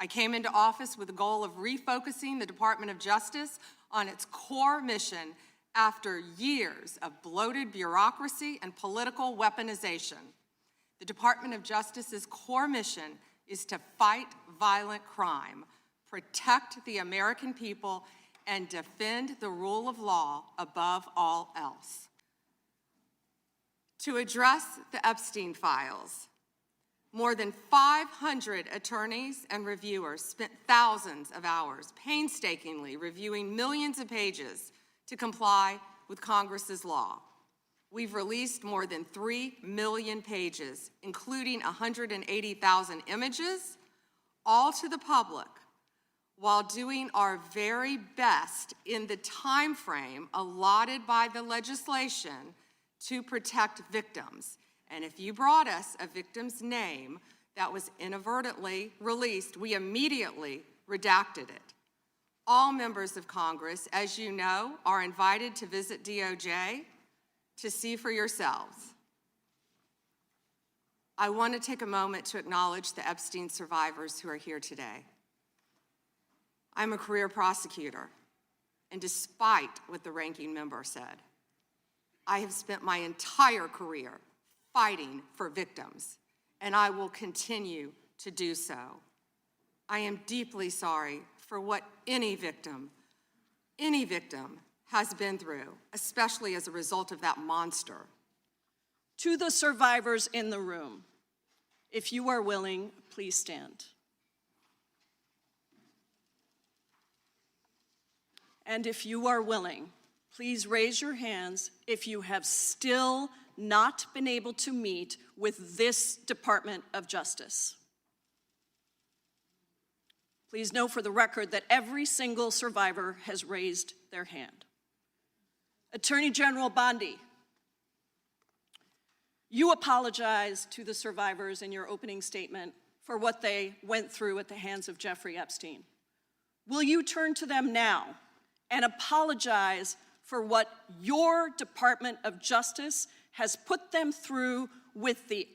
I came into office with the goal of refocusing the Department of Justice on its core mission after years of bloated bureaucracy and political weaponization. The Department of Justice's core mission is to fight violent crime, protect the American people, and defend the rule of law above all else. To address the Epstein files, more than 500 attorneys and reviewers spent thousands of hours painstakingly reviewing millions of pages to comply with Congress's law. We've released more than 3 million pages, including 180,000 images, all to the public, while doing our very best in the time frame allotted by the legislation to protect victims. And if you brought us a victim's name that was inadvertently released, we immediately redacted it. All members of Congress, as you know, are invited to visit DOJ to see for yourselves. I want to take a moment to acknowledge the Epstein survivors who are here today. I'm a career prosecutor, and despite what the ranking member said, I have spent my entire career fighting for victims, and I will continue to do so. I am deeply sorry for what any victim has been through, especially as a result of that monster. To the survivors in the room, if you are willing, please stand. And if you are willing, please raise your hands if you have still not been able to meet with this Department of Justice. Please know for the record that every single survivor has raised their hand. Attorney General Bondi, you apologized to the survivors in your opening statement for what they went through at the hands of Jeffrey Epstein. Will you turn to them now and apologize for what your Department of Justice has put them through with the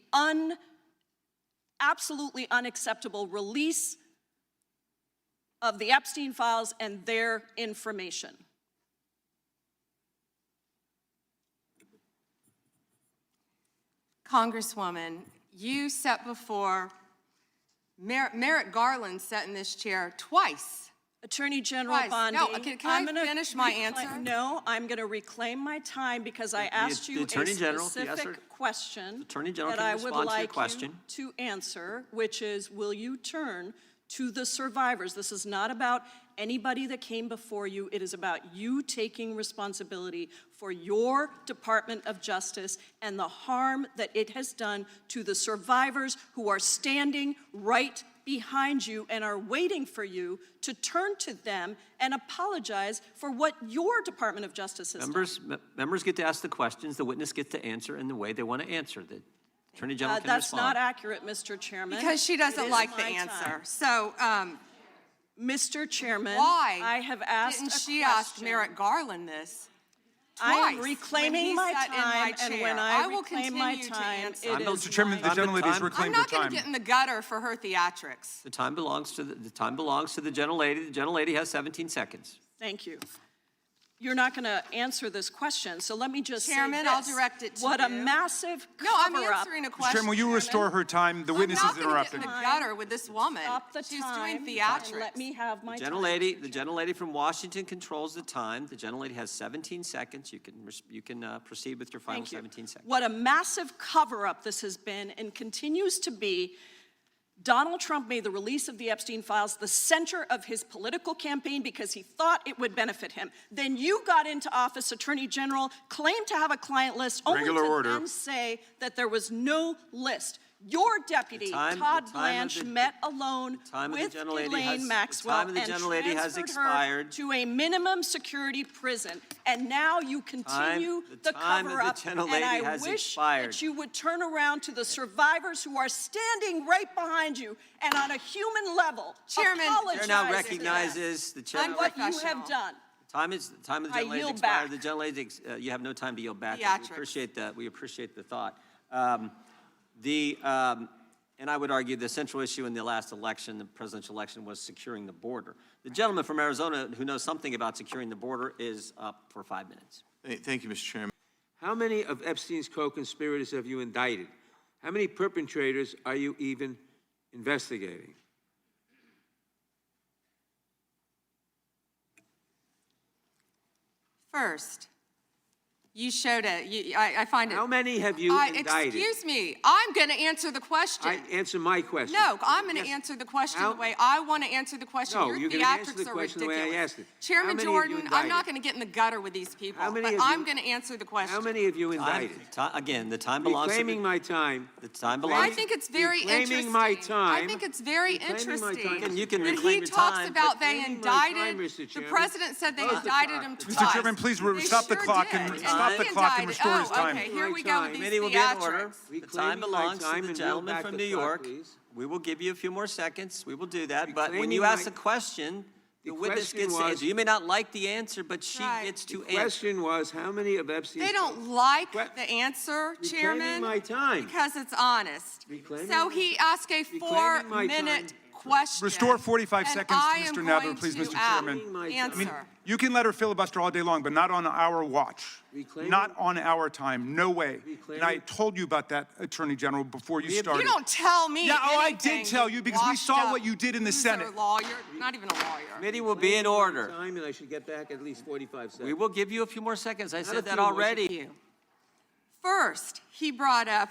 absolutely unacceptable release of the Epstein files and their information? Congresswoman, you sat before, Merrick Garland sat in this chair twice. Attorney General Bondi, no, can I finish my answer? No, I'm going to reclaim my time because I asked you a specific question that I would like you to answer, which is, will you turn to the survivors? This is not about anybody that came before you. It is about you taking responsibility for your Department of Justice and the harm that it has done to the survivors who are standing right behind you and are waiting for you to turn to them and apologize for what your Department of Justice has done. Members get to ask the questions, the witness gets to answer in the way they want to answer. The Attorney General can That's respond. not accurate, Mr. Chairman. Because she doesn't like the answer. So, Mr. Chairman, why I have asked didn't a she question. ask Merrick Garland this? I am reclaiming my time, and when I will reclaim my continue to time, answer. it is Mr. Chairman, the gentlelady has reclaimed her I'm not going time. to get in the gutter for her theatrics. The time belongs to the time belongs to the gentlelady. The gentlelady has 17 seconds. Thank you. You're not going to answer this question, so let me just Chairman, say this. I'll direct it to what you. a massive No, I'm cover-up. answering a Mr. question. Chairman, will you restore her time? The witness is interrupted. I'm not going to get in the gutter with this woman. Stop the She's time doing theatrics. and let me have my time. The gentlelady from Washington controls the time. The gentlelady has 17 seconds. You can proceed with your final 17 seconds. What a massive cover-up this has been and continues to be. Donald Trump made the release of the Epstein files the center of his political campaign because he thought it would benefit him. Then you got into office, Attorney General, claimed to have a client list, only to then say that there was no list. Your deputy, Todd Blanche, met alone with Ghislaine Maxwell and transferred her to a minimum security prison. And now you continue the cover-up. And I wish that you would turn around to the survivors who are standing right behind you and on a human level apologize. The chair now recognizes the chair. And what you have done. The time of the gentlelady has expired. The gentlelady, you have no time to yield back. We appreciate that. We appreciate the thought. And I would argue the central issue in the last election, the presidential election, was securing the border. The gentleman from Arizona who knows something about securing the border is up for 5 minutes. Thank you, Mr. Chairman. How many of Epstein's co-conspirators have you indicted? How many perpetrators are you even investigating? First, you showed it. I find it. How many have you indicted? Excuse me. I'm going to answer the question. Answer my question. No, I'm going to answer the question the way I want to answer the question. No, Your you're going to answer theatrics the are question the ridiculous. way I asked it. Chairman Jordan, I'm not going to get in the gutter with these people, How many but have I'm you- going to answer the question. How many have you indicted? Again, the time belongs to Reclaiming my time. the time belongs. I think it's very Reclaiming interesting. my time. I think it's very Reclaiming my interesting time. You can that reclaim he your talks time, about but they reclaiming my time, indicted. Mr. The Chairman. president said they Close the indicted clock. him Mr. twice. Mr. Chairman, please They stop the sure clock did. and he stop the clock and indicted- restore his time. Okay, here we go with these Committee will be in order. theatrics. The time Reclaiming my belongs to time the and gentleman reel back from the New clock, York. please. We will give you a few more seconds. We will do that. But when Reclaiming you ask my- a question, the The witness question gets to was- answer. You may not like the answer, but she Right. gets to The answer. question was, how many of Epstein's... They don't like Que- the answer, Reclaiming Chairman, my time. because it's honest. Reclaiming So my- he asked a Reclaiming my 4-minute time. question. Restore 45 and seconds to I Mr. am Nadler, going please, to Mr. Chairman. Answer. You can let her filibuster all day long, but not on our watch. Reclaiming- Not on our time. No way. Reclaiming- And I told you about that, Attorney General, before you started. You don't tell me Yeah, oh, I anything, did tell you because we washed saw up what you did in the loser Senate. Lawyer, not even a lawyer. Committee will be in order. Time, and I should get back at least 45 seconds. We will give you a few more seconds. I a said that few more already. First, he brought up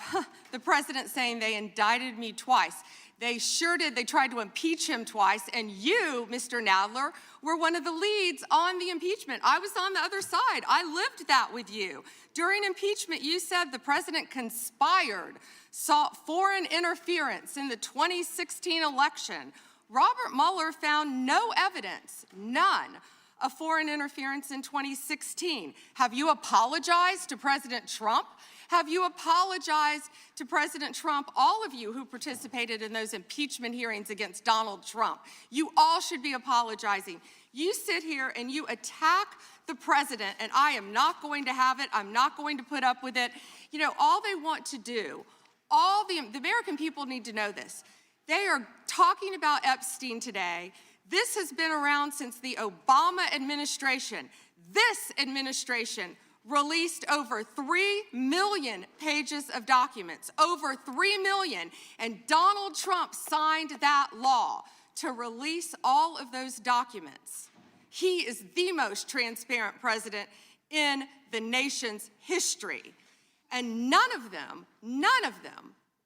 the president saying they indicted me twice. They sure did. They tried to impeach him twice, and you, Mr. Nadler, were one of the leads on the impeachment. I was on the other side. I lived that with you. During impeachment, you said the president conspired, sought foreign interference in the 2016 election. Robert Mueller found no evidence, none, of foreign interference in 2016. Have you apologized to President Trump? Have you apologized to President Trump, all of you who participated in those impeachment hearings against Donald Trump? You all should be apologizing. You sit here and you attack the president, and I am not going to have it. I'm not going to put up with it. You know, all they want to do, the American people need to know this. They are talking about Epstein today. This has been around since the Obama administration. This administration released over 3 million pages of documents, over 3 million, and Donald Trump signed that law to release all of those documents. He is the most transparent president in the nation's history. And none of them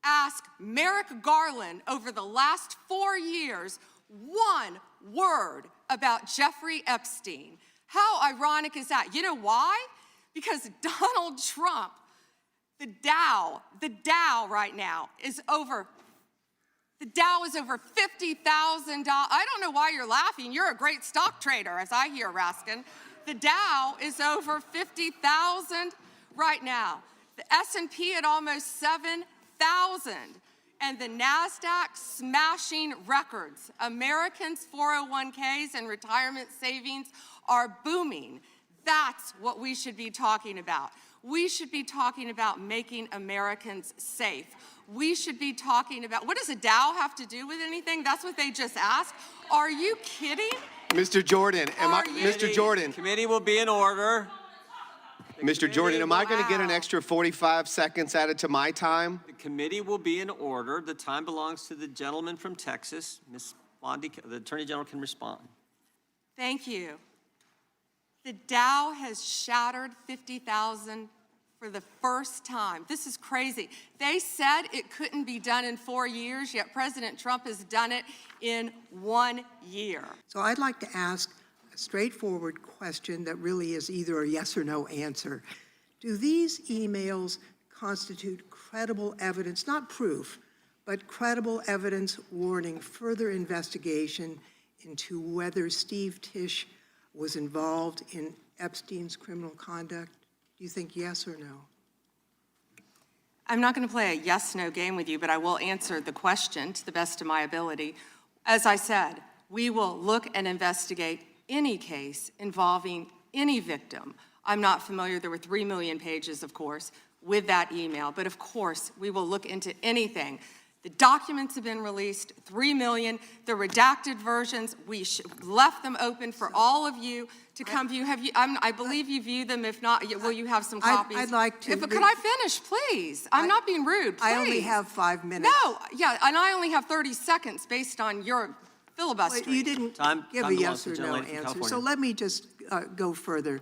asked Merrick Garland over the last 4 years one word about Jeffrey Epstein. How ironic is that? You know why? Because Donald Trump, the Dow right now is over, the Dow is over $50,000. I don't know why you're laughing. You're a great stock trader, as I hear, Raskin. The Dow is over 50,000 right now. The S&P at almost 7,000. And the NASDAQ smashing records. Americans' 401ks and retirement savings are booming. That's what we should be talking about. We should be talking about making Americans safe. We should be talking about, what does a Dow have to do with anything? That's what they just asked. Are you kidding? Mr. Jordan, Mr. Jordan, Committee will be in order. Mr. Jordan, am I going to get an Wow. extra 45 seconds added to my time? The committee will be in order. The time belongs to the gentleman from Texas. Ms. Bondi, the Attorney General can respond. Thank you. The Dow has shattered 50,000 for the first time. This is crazy. They said it couldn't be done in 4 years, yet President Trump has done it in 1 year. So I'd like to ask a straightforward question that really is either a yes or no answer. Do these emails constitute credible evidence, not proof, but credible evidence warning further investigation into whether Steve Tisch was involved in Epstein's criminal conduct? Do you think yes or no? I'm not going to play a yes-no game with you, but I will answer the question to the best of my ability. As I said, we will look and investigate any case involving any victim. I'm not familiar, there were 3 million pages, of course, with that email, but of course, we will look into anything. The documents have been released, 3 million. The redacted versions, we left them open for all of you to come view. Have you? I believe you view them. If not, will you have some copies? I'd like to. Could I finish, please? I'm not being rude. Please. I only have 5 minutes. No, yeah, and I only have 30 seconds based on your filibustering. But you didn't give a belongs yes to or the no gentlelady from answer. So California. let me just go further.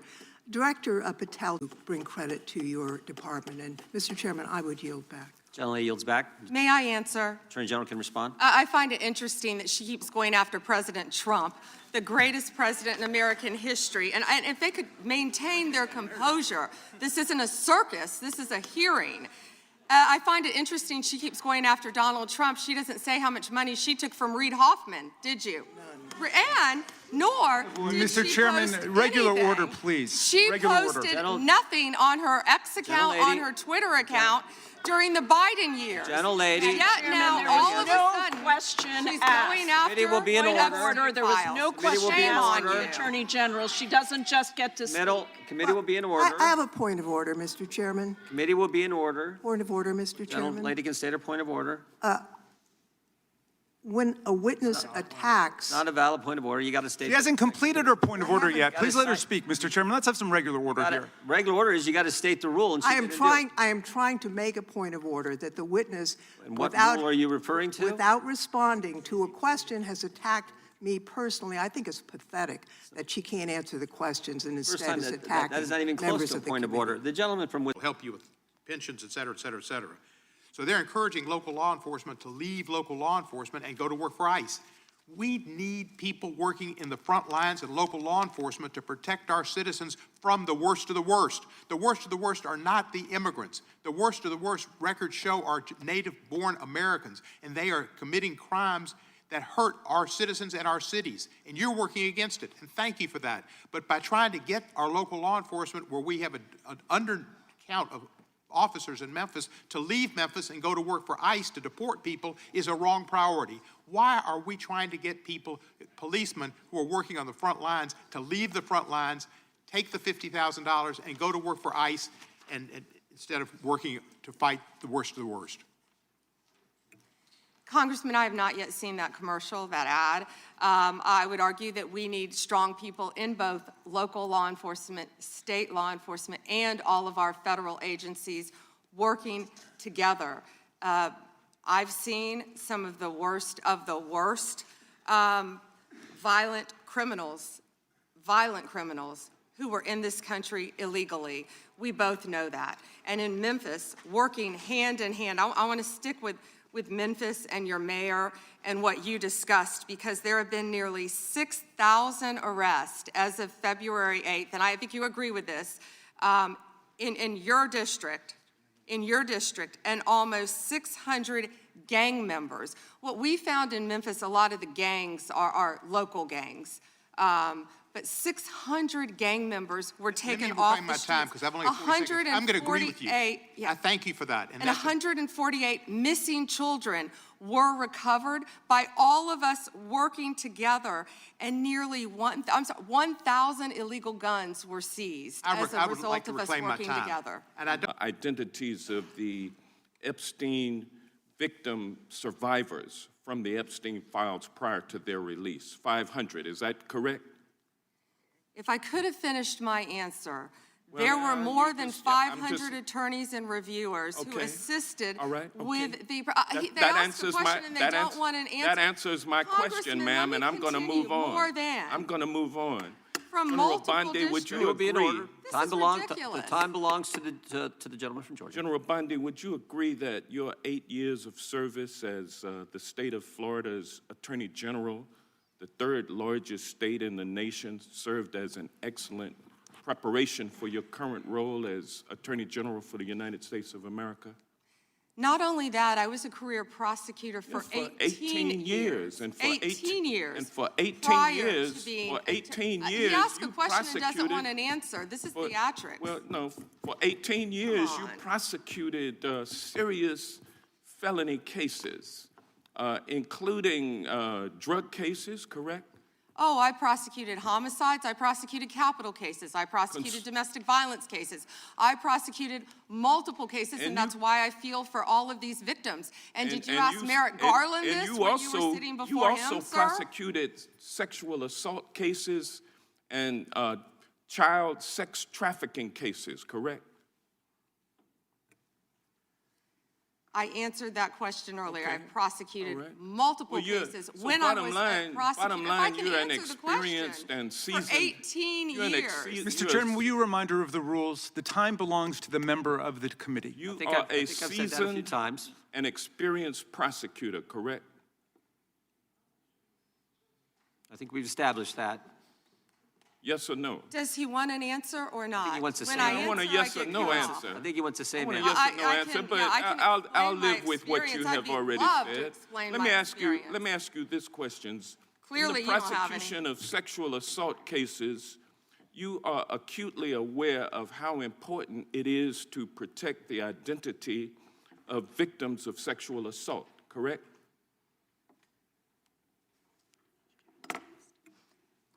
Director Patel, bring credit to your department. And Mr. Chairman, I would yield back. Gentlelady yields back. May I answer? Attorney General can respond. I find it interesting that she keeps going after President Trump, the greatest president in American history. And if they could maintain their composure, this isn't a circus, this is a hearing. I find it interesting she keeps going after Donald Trump. She doesn't say how much money she took from Reid Hoffman, did you? None. And nor did Mr. she Chairman, post regular anything. order, please. She Regular order. posted nothing on her X account, on Gentlelady. her Twitter account during the Biden years. Gentlelady. And yet now, There all was of no a sudden, question she's asked. going after Committee will be in Point of order. order. There was no Committee will question be in asked of order. the Attorney General. She doesn't just get to speak. Committee will be in order. I have a point of order, Mr. Chairman. Committee will be in order. Point of order, Mr. Chairman. Gentlelady can state her point of order. When a witness attacks, Not a valid point of order. You got to state. She hasn't completed her point of order yet. Gotta Please let her cite- speak, Mr. Chairman. Let's have some regular order here. Regular order is you got to state the rule. And she I am didn't do it. trying to make a point of order that the witness, And what without, rule are you referring to? without responding to a question, has attacked me personally. I think it's pathetic that she can't answer the questions and First instead time is that attacking is not even close members to a of the point of committee. order. The gentleman from will help you with pensions, et cetera, et cetera, et cetera. So they're encouraging local law enforcement to leave local law enforcement and go to work for ICE. We need people working in the front lines and local law enforcement to protect our citizens from the worst of the worst. The worst of the worst are not the immigrants. The worst of the worst, records show, are native-born Americans, and they are committing crimes that hurt our citizens and our cities, and you're working against it, and thank you for that. But by trying to get our local law enforcement, where we have an undercount of officers in Memphis, to leave Memphis and go to work for ICE to deport people is a wrong priority. Why are we trying to get people, policemen who are working on the front lines, to leave the front lines, take the $50,000 and go to work for ICE and instead of working to fight the worst of the worst? Congressman, I have not yet seen that commercial, that ad. I would argue that we need strong people in both local law enforcement, state law enforcement, and all of our federal agencies working together. I've seen some of the worst violent criminals who were in this country illegally. We both know that. And in Memphis, working hand in hand, I want to stick with Memphis and your mayor and what you discussed, because there have been nearly 6,000 arrests as of February 8th, and I think you agree with this, in your district, and almost 600 gang members. What we found in Memphis, a lot of the gangs are local gangs. But 600 gang members were taken off the streets. Time, because I've only got 40 seconds. I'm going to agree with you. Yeah. I thank you for that. And 148 missing children were recovered by all of us working together, and nearly 1,000 illegal guns were seized as a result of us working together. And I don't identities of the Epstein victim survivors from the Epstein files prior to their release, 500, is that correct? If I could have finished my answer, there were more than 500 attorneys and reviewers who assisted with the. They asked a question and they don't want an answer. That answers my question, ma'am, and I'm going to move on. More than. I'm going to move on. From General multiple Bondi, would districts. you agree? This is ridiculous. The time belongs to the gentleman from Georgia. General Bondi, would you agree that your 8 years of service as the state of Florida's Attorney General, the third largest state in the nation, served as an excellent preparation for your current role as Attorney General for the United States of America? Not only that, I was a career prosecutor for 18 years. And for 18 years. And for 18 prior years, to being for 18 He years, asked a you question and doesn't want prosecuted- an answer. This is for- theatrics. Well, no, for 18 years, you on. prosecuted serious felony cases, including drug cases, correct? Oh, I prosecuted homicides, I prosecuted capital cases, I prosecuted domestic violence cases, I prosecuted multiple cases, and that's why I feel for all of these victims. And did you ask Merrick Garland this when you were sitting before him, sir? You also prosecuted sexual assault cases and child sex trafficking cases, correct? I answered that question earlier. Okay. I prosecuted All right. multiple Well, cases so when I bottom was line, a prosecutor. bottom If I line, can you're an answer the question, experienced and seasoned. For 18 you're an years. Mr. Chairman, will you a reminder of the rules? The time belongs to the member of the committee. I You think are I've a said that a few seasoned times. and experienced prosecutor, correct? I think we've established that. Yes or no? Does he want an answer or not? he wants to When say I no. I want a answer, yes I or get no cut off. answer. I think he wants the same I want a answer. yes or no I answer, can- but yeah, I can I'll explain my live with what you experience. I'd have be already love to said. explain Let my me ask you. experience. Let me ask you this questions. Clearly, in you the don't have any. prosecution of sexual assault cases, you are acutely aware of how important it is to protect the identity of victims of sexual assault, correct?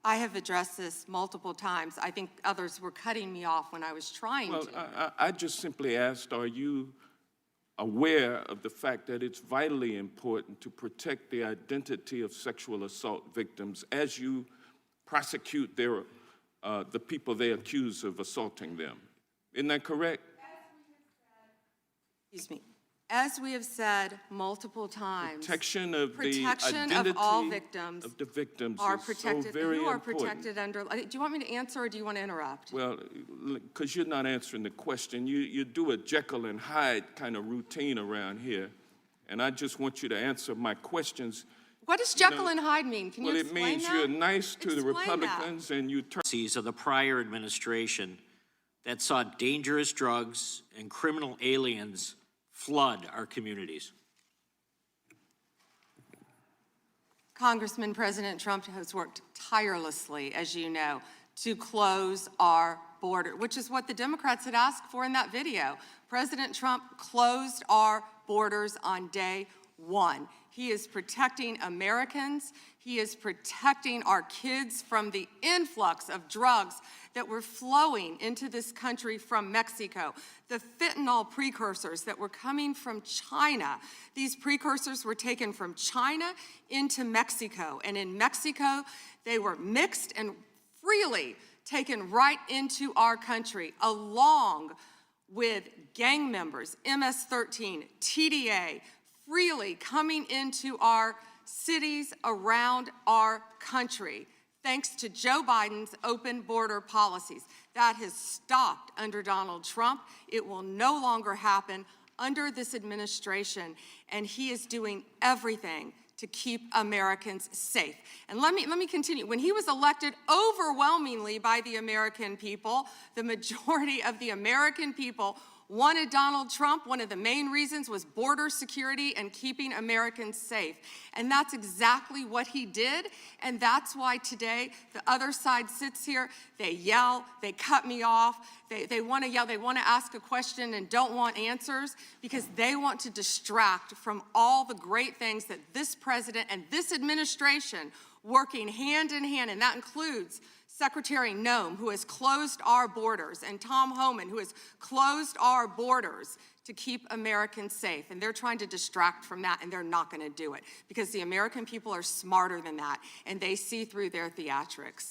I have addressed this multiple times. I think others were cutting me off when I was trying Well, to. I just simply asked, are you aware of the fact that it's vitally important to protect the identity of sexual assault victims as you prosecute their, the people they accuse of assaulting them? Isn't that correct? Excuse me. As we have said multiple times, Protection of the protection identity of all victims of the victims are is so protected. very Who are important. protected under? Do you want me to answer or do you want to interrupt? Well, because you're not answering the question. You do a Jekyll and Hyde kind of routine around here, and I just want you to answer my questions. What does Jekyll and Hyde mean? Can you Well, it explain means that? you're nice to the Explain that. Republicans and you turn. Policies of the prior administration that saw dangerous drugs and criminal aliens flood our communities. Congressman, President Trump has worked tirelessly, as you know, to close our border, which is what the Democrats had asked for in that video. President Trump closed our borders on day one. He is protecting Americans. He is protecting our kids from the influx of drugs that were flowing into this country from Mexico. The fentanyl precursors that were coming from China. These precursors were taken from China into Mexico. And in Mexico, they were mixed and freely taken right into our country, along with gang members, MS-13, TDA, freely coming into our cities around our country, thanks to Joe Biden's open border policies. That has stopped under Donald Trump. It will no longer happen under this administration, and he is doing everything to keep Americans safe. And let me continue. When he was elected overwhelmingly by the American people, the majority of the American people wanted Donald Trump. One of the main reasons was border security and keeping Americans safe. And that's exactly what he did. And that's why today the other side sits here, they yell, they cut me off, they want to yell, they want to ask a question and don't want answers because they want to distract from all the great things that this president and this administration working hand in hand, and that includes Secretary Noem, who has closed our borders, and Tom Homan, who has closed our borders to keep Americans safe. And they're trying to distract from that, and they're not going to do it because the American people are smarter than that, and they see through their theatrics.